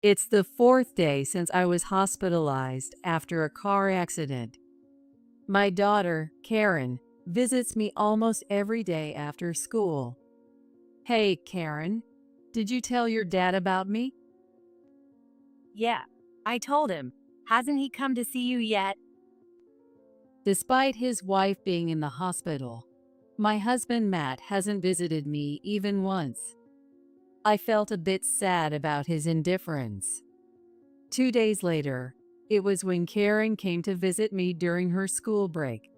It's the fourth day since I was hospitalized after a car accident. My daughter, Karen, visits me almost every day after school. Hey, Karen, did you tell your dad about me? Yeah, I told him. Hasn't he come to see you yet? Despite his wife being in the hospital, my husband Matt hasn't visited me even once. I felt a bit sad about his indifference. 2 days later, it was when Karen came to visit me during her school break.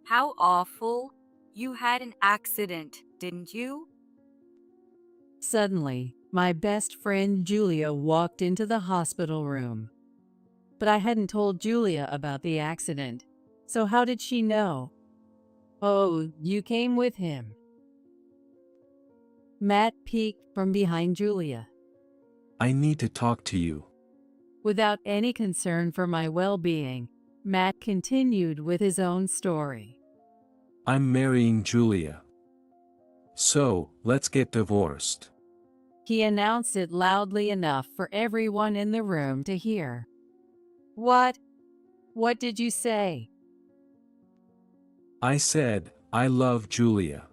How awful. You had an accident, didn't you? Suddenly, my best friend Julia walked into the hospital room. But I hadn't told Julia about the accident, so how did she know? Oh, you came with him. Matt peeked from behind Julia. I need to talk to you. Without any concern for my well-being, Matt continued with his own story. I'm marrying Julia. So, let's get divorced. He announced it loudly enough for everyone in the room to hear. What? What did you say? I said, I love Julia.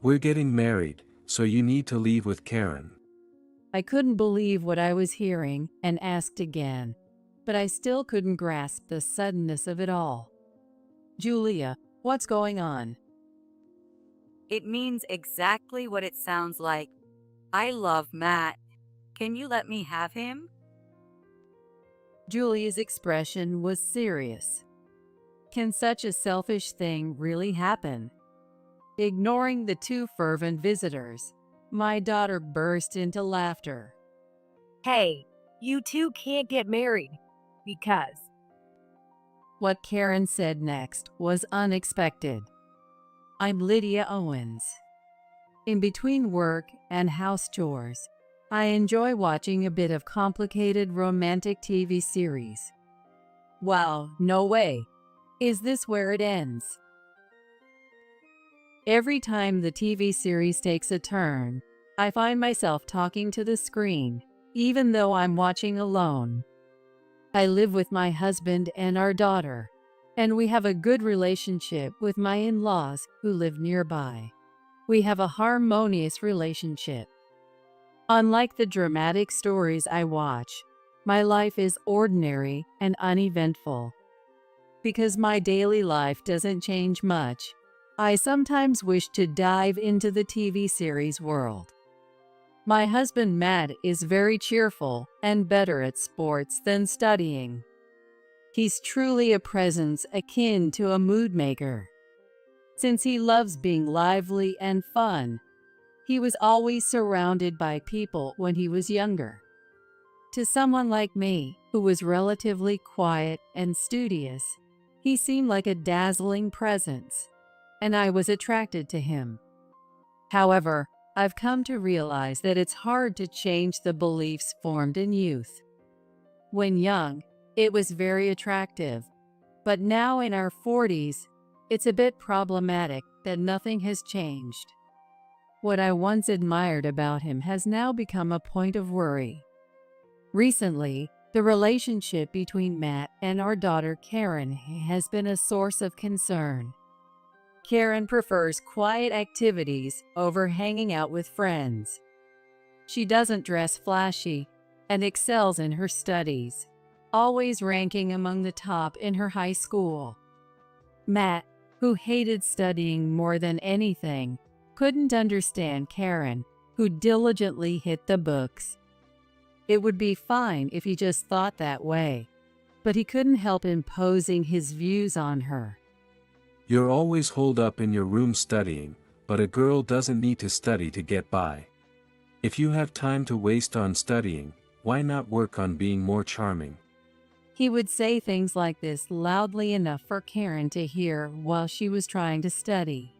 We're getting married, so you need to leave with Karen. I couldn't believe what I was hearing and asked again, but I still couldn't grasp the suddenness of it all. Julia, what's going on? It means exactly what it sounds like. I love Matt. Can you let me have him? Julia's expression was serious. Can such a selfish thing really happen? Ignoring the two fervent visitors, my daughter burst into laughter. Hey, you two can't get married because. What Karen said next was unexpected. I'm Lydia Owens. In between work and house chores, I enjoy watching a bit of complicated romantic TV series. Wow, no way. Is this where it ends? Every time the TV series takes a turn, I find myself talking to the screen, even though I'm watching alone. I live with my husband and our daughter, and we have a good relationship with my in-laws who live nearby. We have a harmonious relationship. Unlike the dramatic stories I watch, my life is ordinary and uneventful. Because my daily life doesn't change much, I sometimes wish to dive into the TV series world. My husband Matt is very cheerful and better at sports than studying. He's truly a presence akin to a mood maker. Since he loves being lively and fun, he was always surrounded by people when he was younger. To someone like me, who was relatively quiet and studious, he seemed like a dazzling presence, and I was attracted to him. However, I've come to realize that it's hard to change the beliefs formed in youth. When young, it was very attractive, but now in our 40s, it's a bit problematic that nothing has changed. What I once admired about him has now become a point of worry. Recently, the relationship between Matt and our daughter Karen has been a source of concern. Karen prefers quiet activities over hanging out with friends. She doesn't dress flashy and excels in her studies, always ranking among the top in her high school. Matt, who hated studying more than anything, couldn't understand Karen, who diligently hit the books. It would be fine if he just thought that way, but he couldn't help imposing his views on her. You're always holed up in your room studying, but a girl doesn't need to study to get by. If you have time to waste on studying, why not work on being more charming? He would say things like this loudly enough for Karen to hear while she was trying to study.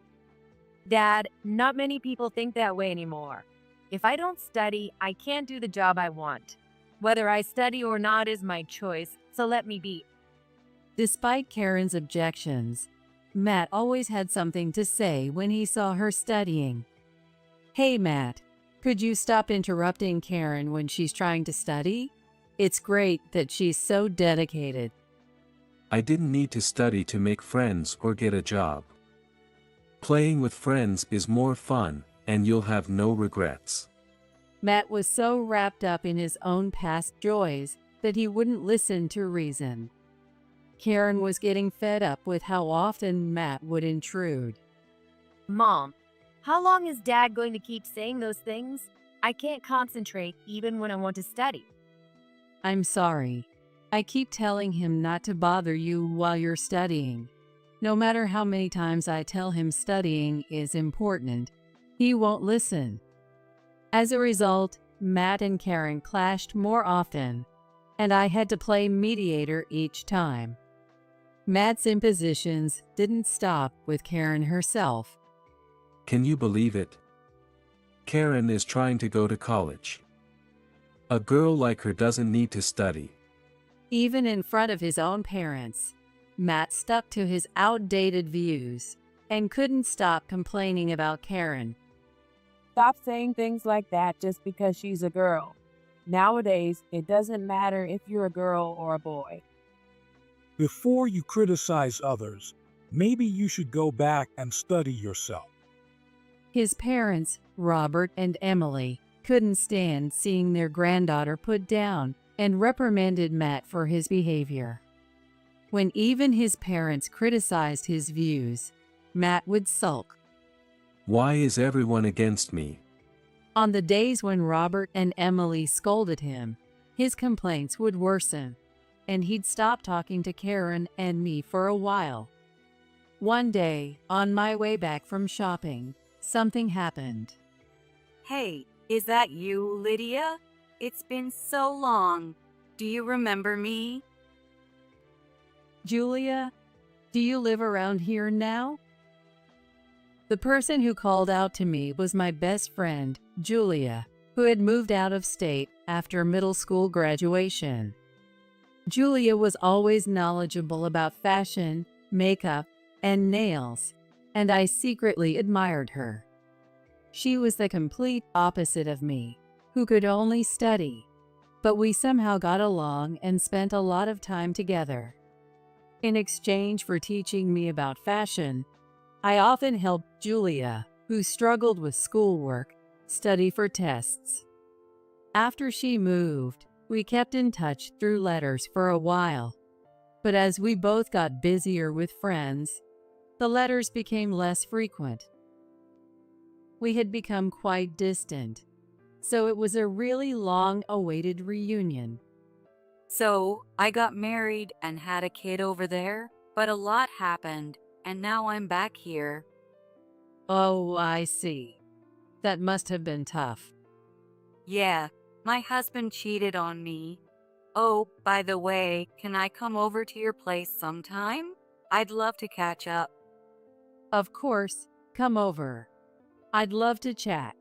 Dad, not many people think that way anymore. If I don't study, I can't do the job I want. Whether I study or not is my choice, so let me be. Despite Karen's objections, Matt always had something to say when he saw her studying. Hey Matt, Could you stop interrupting Karen when she's trying to study? It's great that she's so dedicated. I didn't need to study to make friends or get a job. Playing with friends is more fun, and you'll have no regrets. Matt was so wrapped up in his own past joys that he wouldn't listen to reason. Karen was getting fed up with how often Matt would intrude. Mom, how long is Dad going to keep saying those things? I can't concentrate even when I want to study. I'm sorry. I keep telling him not to bother you while you're studying. No matter how many times I tell him studying is important, he won't listen. As a result, Matt and Karen clashed more often, and I had to play mediator each time. Matt's impositions didn't stop with Karen herself. Can you believe it? Karen is trying to go to college. A girl like her doesn't need to study. Even in front of his own parents, Matt stuck to his outdated views and couldn't stop complaining about Karen. Stop saying things like that just because she's a girl. Nowadays, it doesn't matter if you're a girl or a boy. Before you criticize others, maybe you should go back and study yourself. His parents, Robert and Emily, couldn't stand seeing their granddaughter put down and reprimanded Matt for his behavior. When even his parents criticized his views, Matt would sulk. Why is everyone against me? On the days when Robert and Emily scolded him, his complaints would worsen, and he'd stop talking to Karen and me for a while. One day, on my way back from shopping, something happened. Hey, is that you, Lydia? It's been so long. Do you remember me? Julia, do you live around here now? The person who called out to me was my best friend, Julia, who had moved out of state after middle school graduation. Julia was always knowledgeable about fashion, makeup, and nails, and I secretly admired her. She was the complete opposite of me, who could only study, but we somehow got along and spent a lot of time together. In exchange for teaching me about fashion, I often helped Julia, who struggled with schoolwork, study for tests. After she moved, we kept in touch through letters for a while, but as we both got busier with friends, the letters became less frequent. We had become quite distant, so it was a really long-awaited reunion. So, I got married and had a kid over there, but a lot happened, and now I'm back here. Oh, I see. That must have been tough. Yeah, my husband cheated on me. Oh, by the way, can I come over to your place sometime? I'd love to catch up. Of course, come over. I'd love to chat.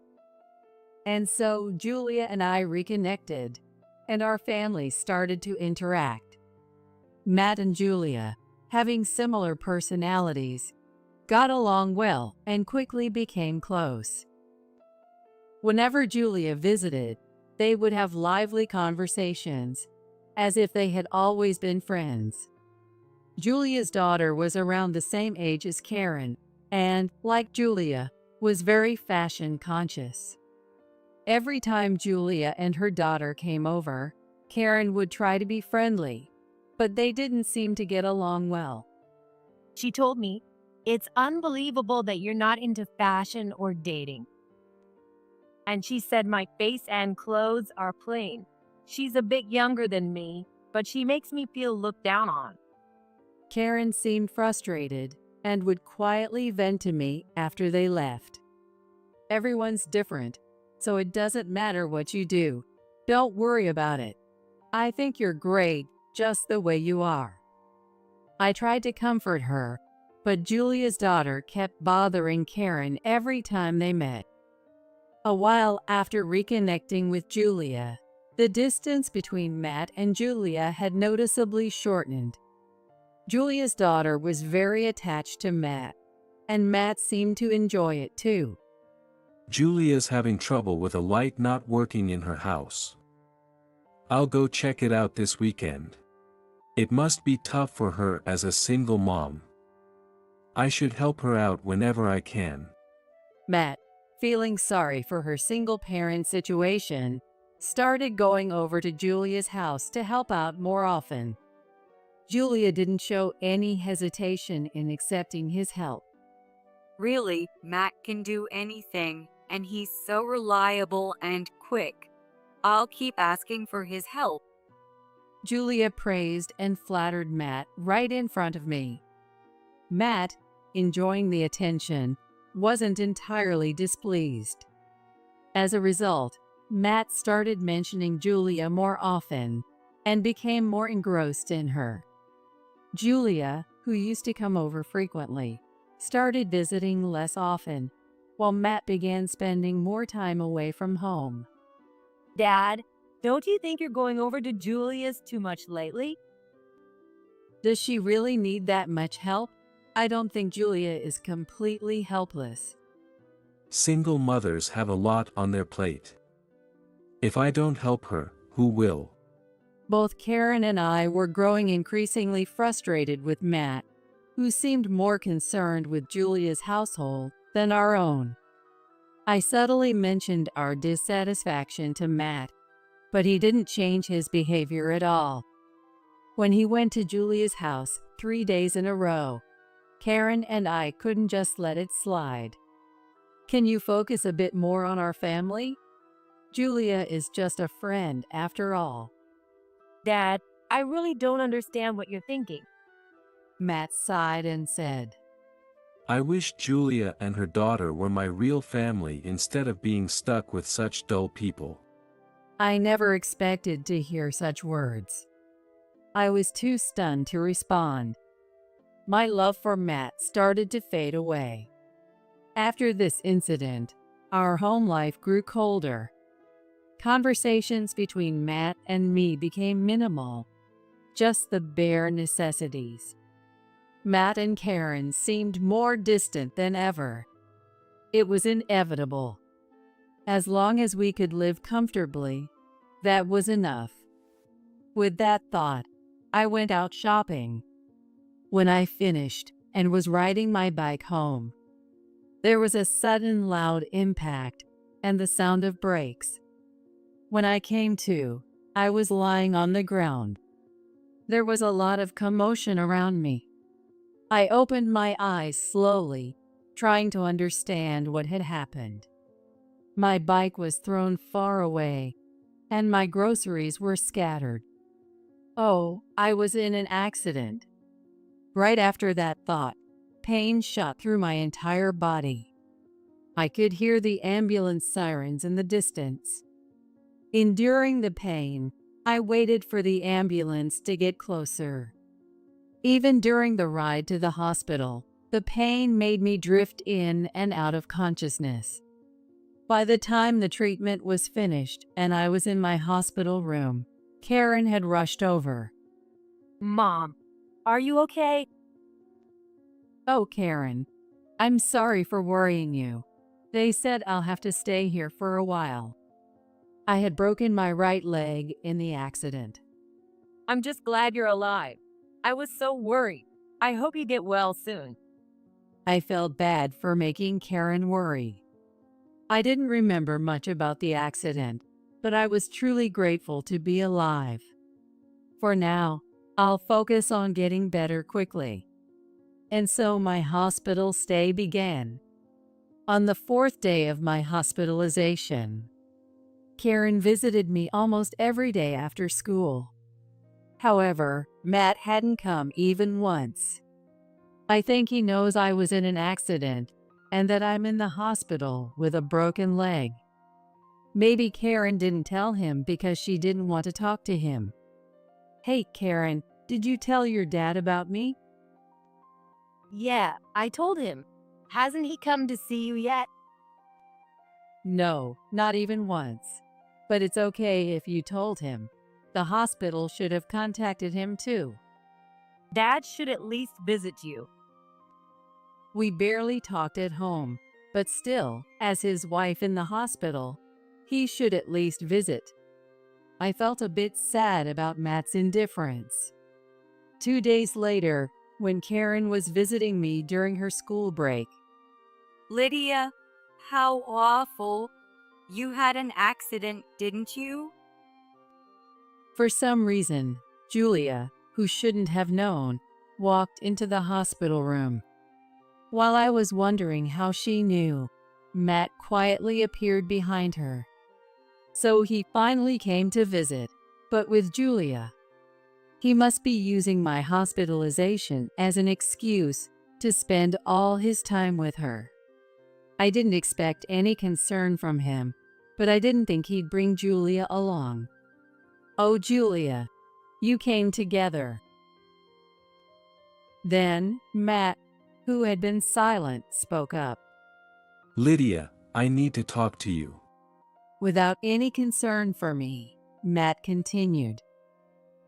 And so Julia and I reconnected, and our families started to interact. Matt and Julia, having similar personalities, got along well and quickly became close. Whenever Julia visited, they would have lively conversations, as if they had always been friends. Julia's daughter was around the same age as Karen, and, like Julia, was very fashion conscious. Every time Julia and her daughter came over, Karen would try to be friendly, but they didn't seem to get along well. She told me, "It's unbelievable that you're not into fashion or dating." And she said my face and clothes are plain. She's a bit younger than me, but she makes me feel looked down on. Karen seemed frustrated and would quietly vent to me after they left. Everyone's different, so it doesn't matter what you do. Don't worry about it. I think you're great just the way you are. I tried to comfort her, but Julia's daughter kept bothering Karen every time they met. A while after reconnecting with Julia, the distance between Matt and Julia had noticeably shortened. Julia's daughter was very attached to Matt, and Matt seemed to enjoy it too. Julia's having trouble with a light not working in her house. I'll go check it out this weekend. It must be tough for her as a single mom. I should help her out whenever I can. Matt, feeling sorry for her single-parent situation, started going over to Julia's house to help out more often. Julia didn't show any hesitation in accepting his help. Really, Matt can do anything, and he's so reliable and quick. I'll keep asking for his help. Julia praised and flattered Matt right in front of me. Matt, enjoying the attention, wasn't entirely displeased. As a result, Matt started mentioning Julia more often and became more engrossed in her. Julia, who used to come over frequently, started visiting less often, while Matt began spending more time away from home. Dad, don't you think you're going over to Julia's too much lately? Does she really need that much help? I don't think Julia is completely helpless. Single mothers have a lot on their plate. If I don't help her, who will? Both Karen and I were growing increasingly frustrated with Matt, who seemed more concerned with Julia's household than our own. I subtly mentioned our dissatisfaction to Matt, but he didn't change his behavior at all. When he went to Julia's house 3 days in a row, Karen and I couldn't just let it slide. Can you focus a bit more on our family? Julia is just a friend after all. Dad, I really don't understand what you're thinking. Matt sighed and said, I wish Julia and her daughter were my real family instead of being stuck with such dull people. I never expected to hear such words. I was too stunned to respond. My love for Matt started to fade away. After this incident, our home life grew colder. Conversations between Matt and me became minimal, just the bare necessities. Matt and Karen seemed more distant than ever. It was inevitable. As long as we could live comfortably, that was enough. With that thought, I went out shopping. When I finished and was riding my bike home, there was a sudden loud impact and the sound of brakes. When I came to, I was lying on the ground. There was a lot of commotion around me. I opened my eyes slowly, trying to understand what had happened. My bike was thrown far away, and my groceries were scattered. Oh, I was in an accident. Right after that thought, pain shot through my entire body. I could hear the ambulance sirens in the distance. Enduring the pain, I waited for the ambulance to get closer. Even during the ride to the hospital, the pain made me drift in and out of consciousness. By the time the treatment was finished and I was in my hospital room, Karen had rushed over. Mom, are you okay? Oh, Karen, I'm sorry for worrying you. They said I'll have to stay here for a while. I had broken my right leg in the accident. I'm just glad you're alive. I was so worried. I hope you get well soon. I felt bad for making Karen worry. I didn't remember much about the accident, but I was truly grateful to be alive. For now, I'll focus on getting better quickly. And so my hospital stay began. On the 4th day of my hospitalization, Karen visited me almost every day after school. However, Matt hadn't come even once. I think he knows I was in an accident and that I'm in the hospital with a broken leg. Maybe Karen didn't tell him because she didn't want to talk to him. Hey, Karen, did you tell your dad about me? Yeah, I told him. Hasn't he come to see you yet? No, not even once. But it's okay if you told him. The hospital should have contacted him too. Dad should at least visit you. We barely talked at home, But still, as his wife in the hospital, he should at least visit. I felt a bit sad about Matt's indifference. 2 days later, when Karen was visiting me during her school break, Lydia, how awful. You had an accident, didn't you? for some reason, Julia, who shouldn't have known, walked into the hospital room. While I was wondering how she knew, Matt quietly appeared behind her. So he finally came to visit, but with Julia. He must be using my hospitalization as an excuse to spend all his time with her. I didn't expect any concern from him, but I didn't think he'd bring Julia along. Oh, Julia, you came together. Then, Matt, who had been silent, spoke up. Lydia, I need to talk to you. Without any concern for me, Matt continued.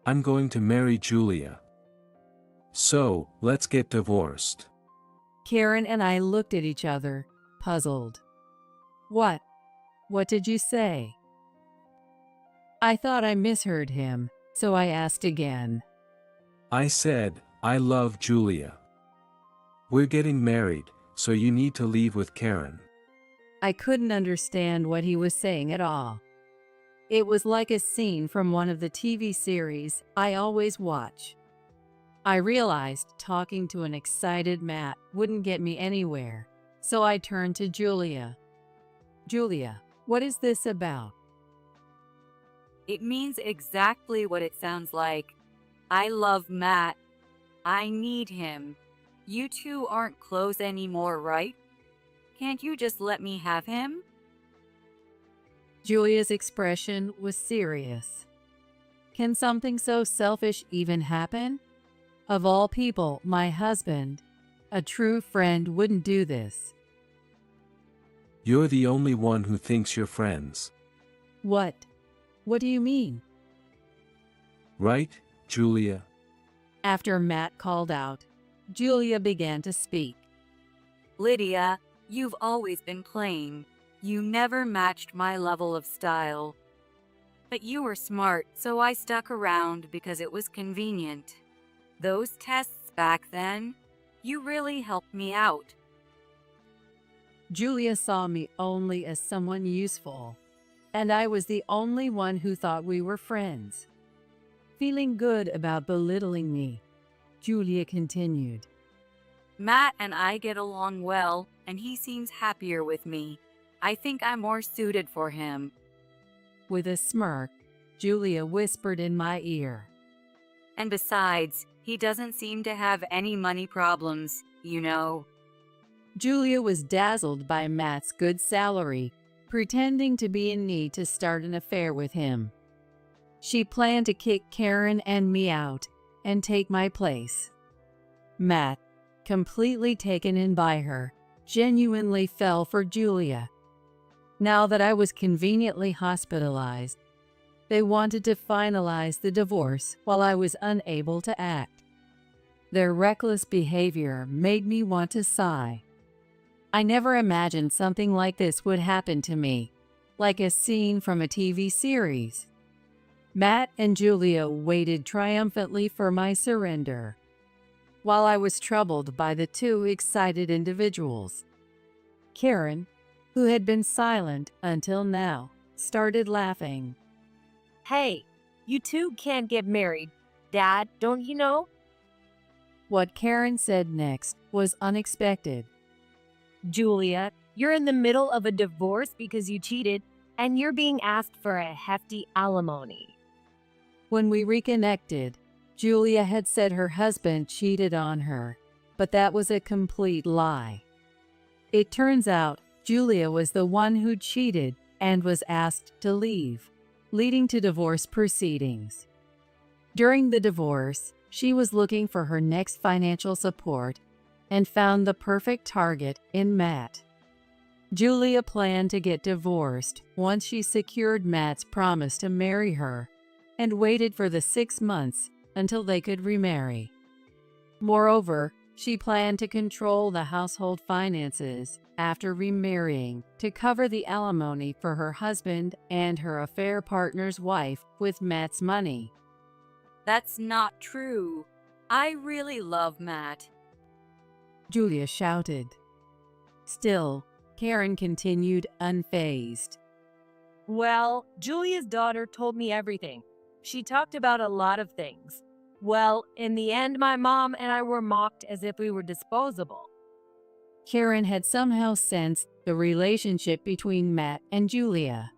I'm going to marry Julia. So, let's get divorced. Karen and I looked at each other, puzzled. What? What did you say? I thought I misheard him, so I asked again. I said, I love Julia. We're getting married, so you need to leave with Karen. I couldn't understand what he was saying at all. It was like a scene from one of the TV series I always watch. I realized talking to an excited Matt wouldn't get me anywhere, so I turned to Julia. Julia, what is this about? It means exactly what it sounds like. I love Matt. I need him. You two aren't close anymore, right? Can't you just let me have him? Julia's expression was serious. Can something so selfish even happen? Of all people, my husband, a true friend, wouldn't do this. You're the only one who thinks you're friends. What? What do you mean? Right, Julia? After Matt called out, Julia began to speak. Lydia, you've always been plain. You never matched my level of style. But you were smart, so I stuck around because it was convenient. Those tests back then, you really helped me out. Julia saw me only as someone useful, and I was the only one who thought we were friends. Feeling good about belittling me, Julia continued. Matt and I get along well, and he seems happier with me. I think I'm more suited for him. With a smirk, Julia whispered in my ear. And besides, he doesn't seem to have any money problems, you know. Julia was dazzled by Matt's good salary, pretending to be in need to start an affair with him. She planned to kick Karen and me out and take my place. Matt, completely taken in by her, genuinely fell for Julia. Now that I was conveniently hospitalized, they wanted to finalize the divorce while I was unable to act. Their reckless behavior made me want to sigh. I never imagined something like this would happen to me, like a scene from a TV series. Matt and Julia waited triumphantly for my surrender, while I was troubled by the two excited individuals. Karen, who had been silent until now, started laughing. Hey, you two can't get married. Dad, don't you know? What Karen said next was unexpected. Julia, you're in the middle of a divorce because you cheated, and you're being asked for a hefty alimony. When we reconnected, Julia had said her husband cheated on her, but that was a complete lie. It turns out Julia was the one who cheated and was asked to leave, leading to divorce proceedings. During the divorce, she was looking for her next financial support and found the perfect target in Matt. Julia planned to get divorced once she secured Matt's promise to marry her and waited for the 6 months until they could remarry. Moreover, She planned to control the household finances after remarrying to cover the alimony for her husband and her affair partner's wife with Matt's money. That's not true. I really love Matt. Julia shouted. Still, Karen continued unfazed. Well, Julia's daughter told me everything. She talked about a lot of things. Well, in the end, my mom and I were mocked as if we were disposable. Karen had somehow sensed the relationship between Matt and Julia.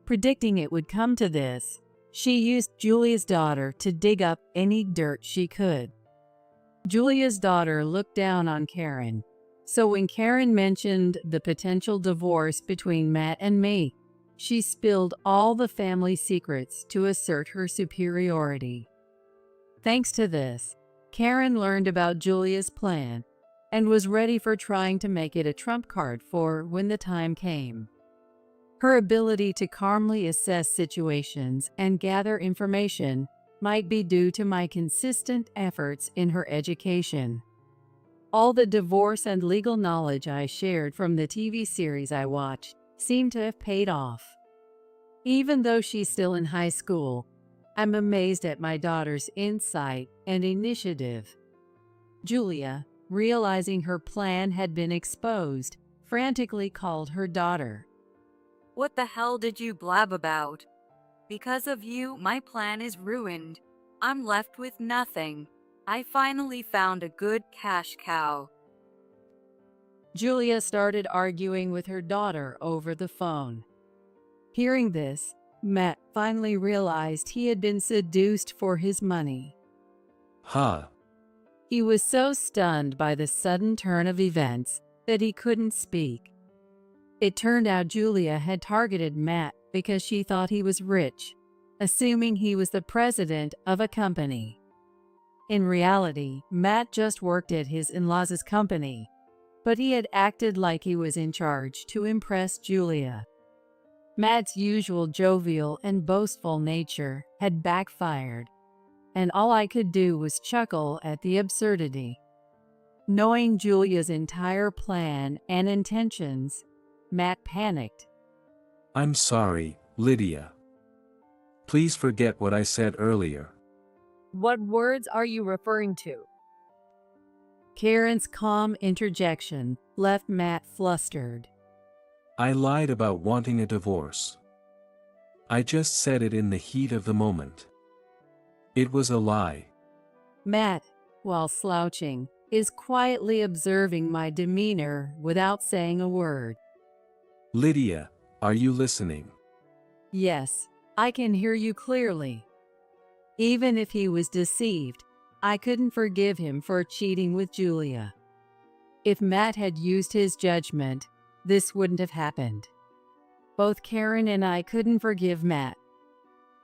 Predicting it would come to this, she used Julia's daughter to dig up any dirt she could. Julia's daughter looked down on Karen, so when Karen mentioned the potential divorce between Matt and me, she spilled all the family secrets to assert her superiority. Thanks to this, Karen learned about Julia's plan and was ready for trying to make it a trump card for when the time came. Her ability to calmly assess situations and gather information might be due to my consistent efforts in her education. All the divorce and legal knowledge I shared from the TV series I watched seemed to have paid off. Even though she's still in high school, I'm amazed at my daughter's insight and initiative. Julia, realizing her plan had been exposed, frantically called her daughter. What the hell did you blab about? Because of you, my plan is ruined. I'm left with nothing. I finally found a good cash cow. Julia started arguing with her daughter over the phone. Hearing this, Matt finally realized he had been seduced for his money. Ha! He was so stunned by the sudden turn of events that he couldn't speak. It turned out Julia had targeted Matt because she thought he was rich, assuming he was the president of a company. In reality, Matt just worked at his in-laws' company, but he had acted like he was in charge to impress Julia. Matt's usual jovial and boastful nature had backfired, and all I could do was chuckle at the absurdity. Knowing Julia's entire plan and intentions, Matt panicked. I'm sorry, Lydia. Please forget what I said earlier. What words are you referring to? Karen's calm interjection left Matt flustered. I lied about wanting a divorce. I just said it in the heat of the moment. It was a lie. Matt, while slouching, is quietly observing my demeanor without saying a word. Lydia, are you listening? Yes, I can hear you clearly. Even if he was deceived, I couldn't forgive him for cheating with Julia. If Matt had used his judgment, this wouldn't have happened. Both Karen and I couldn't forgive Matt.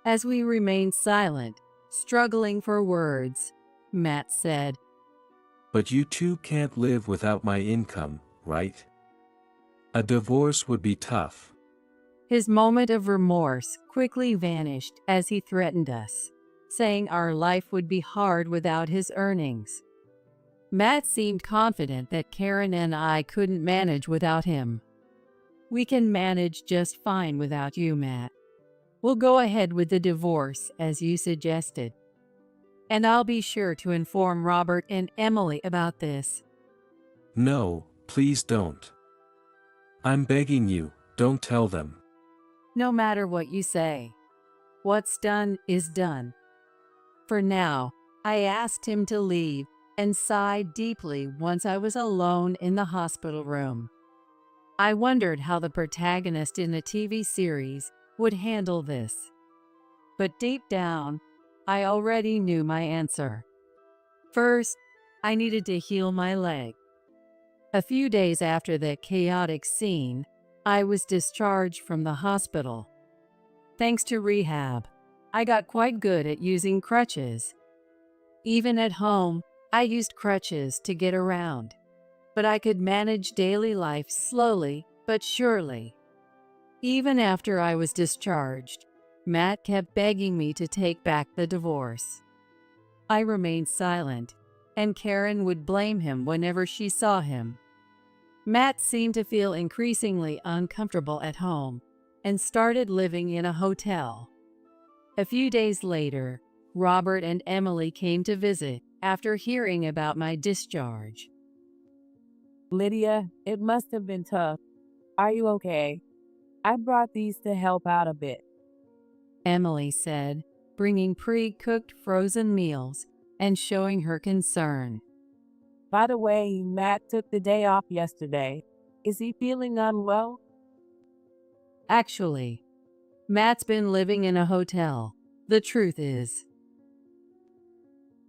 As we remained silent, struggling for words, Matt said, But you two can't live without my income, right? A divorce would be tough. His moment of remorse quickly vanished as he threatened us, saying our life would be hard without his earnings. Matt seemed confident that Karen and I couldn't manage without him. We can manage just fine without you, Matt. We'll go ahead with the divorce as you suggested. And I'll be sure to inform Robert and Emily about this. No, please don't. I'm begging you, don't tell them. No matter what you say. What's done is done. For now, I asked him to leave and sighed deeply once I was alone in the hospital room. I wondered how the protagonist in the TV series would handle this. But deep down, I already knew my answer. First, I needed to heal my leg. A few days after that chaotic scene, I was discharged from the hospital. Thanks to rehab, I got quite good at using crutches. Even at home, I used crutches to get around, but I could manage daily life slowly but surely. Even after I was discharged, Matt kept begging me to take back the divorce. I remained silent, and Karen would blame him whenever she saw him. Matt seemed to feel increasingly uncomfortable at home and started living in a hotel. A few days later, Robert and Emily came to visit after hearing about my discharge. Lydia, it must have been tough. Are you okay? I brought these to help out a bit. Emily said, bringing pre-cooked frozen meals and showing her concern. By the way, Matt took the day off yesterday. Is he feeling unwell? Actually, Matt's been living in a hotel. The truth is.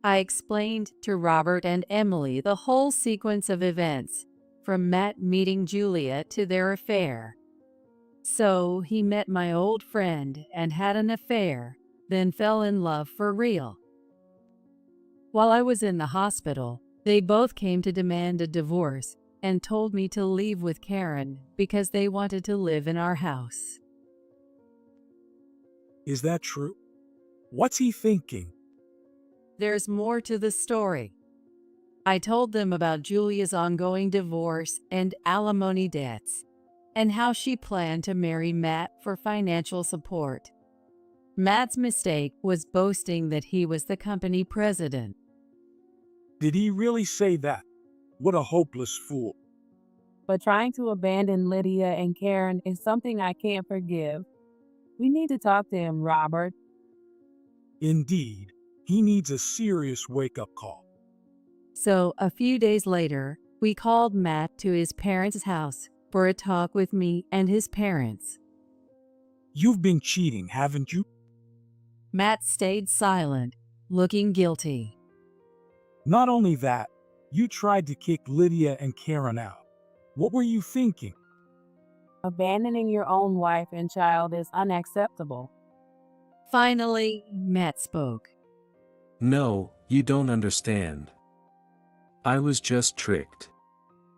I explained to Robert and Emily the whole sequence of events, from Matt meeting Julia to their affair. So he met my old friend and had an affair, then fell in love for real. While I was in the hospital, they both came to demand a divorce and told me to leave with Karen because they wanted to live in our house. Is that true? What's he thinking? There's more to the story. I told them about Julia's ongoing divorce and alimony debts, and how she planned to marry Matt for financial support. Matt's mistake was boasting that he was the company president. Did he really say that? What a hopeless fool. But trying to abandon Lydia and Karen is something I can't forgive. We need to talk to him, Robert. Indeed, he needs a serious wake-up call. So, a few days later, we called Matt to his parents' house for a talk with me and his parents. You've been cheating, haven't you? Matt stayed silent, looking guilty. Not only that, you tried to kick Lydia and Karen out. What were you thinking? Abandoning your own wife and child is unacceptable. Finally, Matt spoke. No, you don't understand. I was just tricked.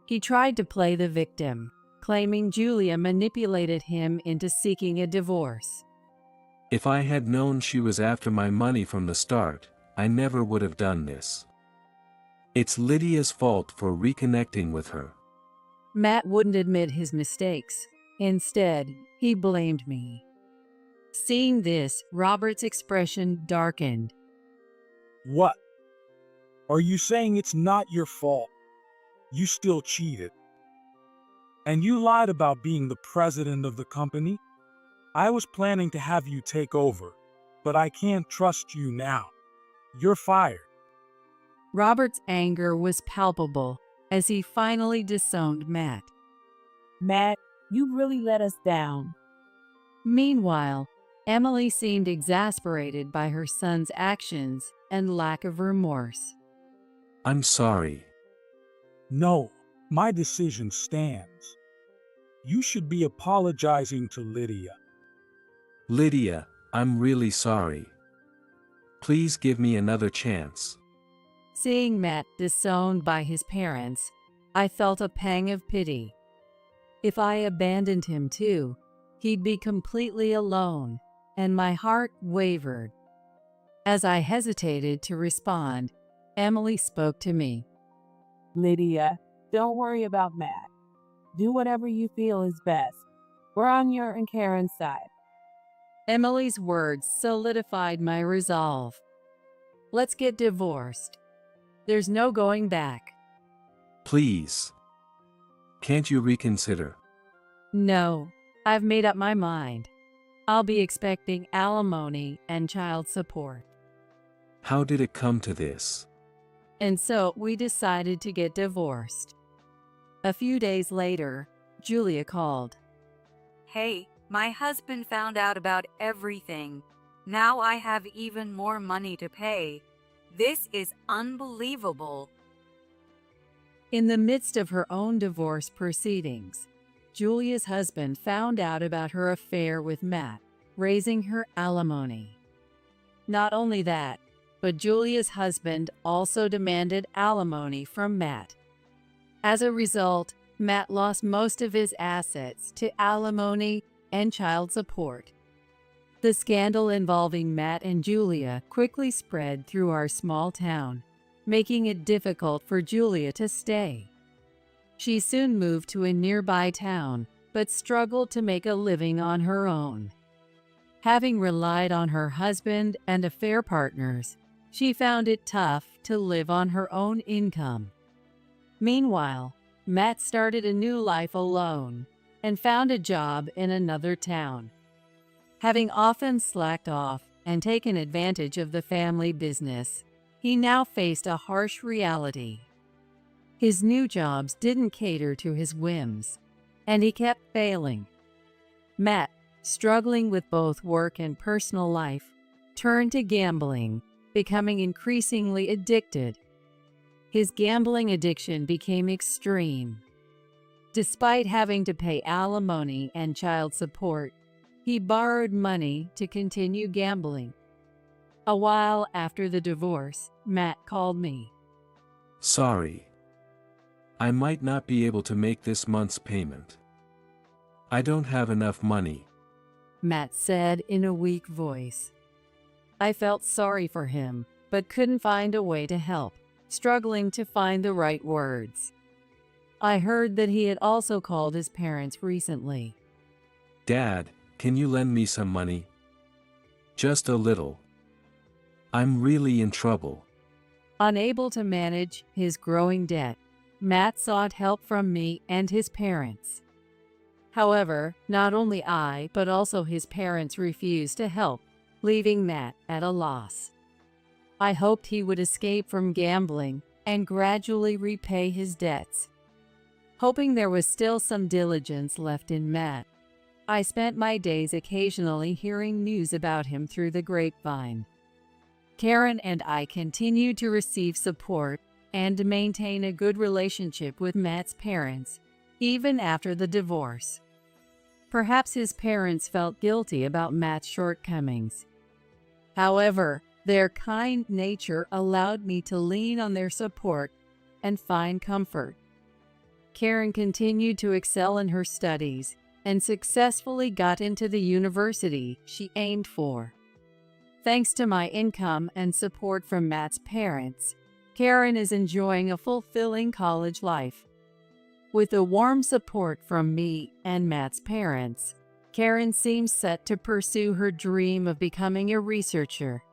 He tried to play the victim, claiming Julia manipulated him into seeking a divorce. If I had known she was after my money from the start, I never would have done this. It's Lydia's fault for reconnecting with her. Matt wouldn't admit his mistakes. Instead, he blamed me. Seeing this, Robert's expression darkened. What? Are you saying it's not your fault? You still cheated. And you lied about being the president of the company? I was planning to have you take over, but I can't trust you now. You're fired. Robert's anger was palpable as he finally disowned Matt. Matt, you really let us down. Meanwhile, Emily seemed exasperated by her son's actions and lack of remorse. I'm sorry. No, my decision stands. You should be apologizing to Lydia. Lydia, I'm really sorry. Please give me another chance. Seeing Matt disowned by his parents, I felt a pang of pity. If I abandoned him too, he'd be completely alone, and my heart wavered. As I hesitated to respond, Emily spoke to me. Lydia, don't worry about Matt. Do whatever you feel is best. We're on your and Karen's side. Emily's words solidified my resolve. Let's get divorced. There's no going back. Please. Can't you reconsider? No, I've made up my mind. I'll be expecting alimony and child support. How did it come to this? And so we decided to get divorced. A few days later, Julia called. Hey, my husband found out about everything. Now I have even more money to pay. This is unbelievable. In the midst of her own divorce proceedings, Julia's husband found out about her affair with Matt, raising her alimony. Not only that, but Julia's husband also demanded alimony from Matt. As a result, Matt lost most of his assets to alimony and child support. The scandal involving Matt and Julia quickly spread through our small town, making it difficult for Julia to stay. She soon moved to a nearby town, but struggled to make a living on her own. Having relied on her husband and affair partners, she found it tough to live on her own income. Meanwhile, Matt started a new life alone and found a job in another town. Having often slacked off and taken advantage of the family business, he now faced a harsh reality. His new jobs didn't cater to his whims, and he kept failing. Matt, struggling with both work and personal life, turned to gambling, becoming increasingly addicted. His gambling addiction became extreme. Despite having to pay alimony and child support, he borrowed money to continue gambling. A while after the divorce, Matt called me. Sorry. I might not be able to make this month's payment. I don't have enough money, Matt said in a weak voice. I felt sorry for him, but couldn't find a way to help, struggling to find the right words. I heard that he had also called his parents recently. Dad, can you lend me some money? Just a little. I'm really in trouble. Unable to manage his growing debt, Matt sought help from me and his parents. However, not only I, but also his parents refused to help, leaving Matt at a loss. I hoped he would escape from gambling and gradually repay his debts. Hoping there was still some diligence left in Matt, I spent my days occasionally hearing news about him through the grapevine. Karen and I continued to receive support and maintain a good relationship with Matt's parents, even after the divorce. Perhaps his parents felt guilty about Matt's shortcomings. However, their kind nature allowed me to lean on their support and find comfort. Karen continued to excel in her studies and successfully got into the university she aimed for. Thanks to my income and support from Matt's parents, Karen is enjoying a fulfilling college life. With the warm support from me and Matt's parents, Karen seems set to pursue her dream of becoming a researcher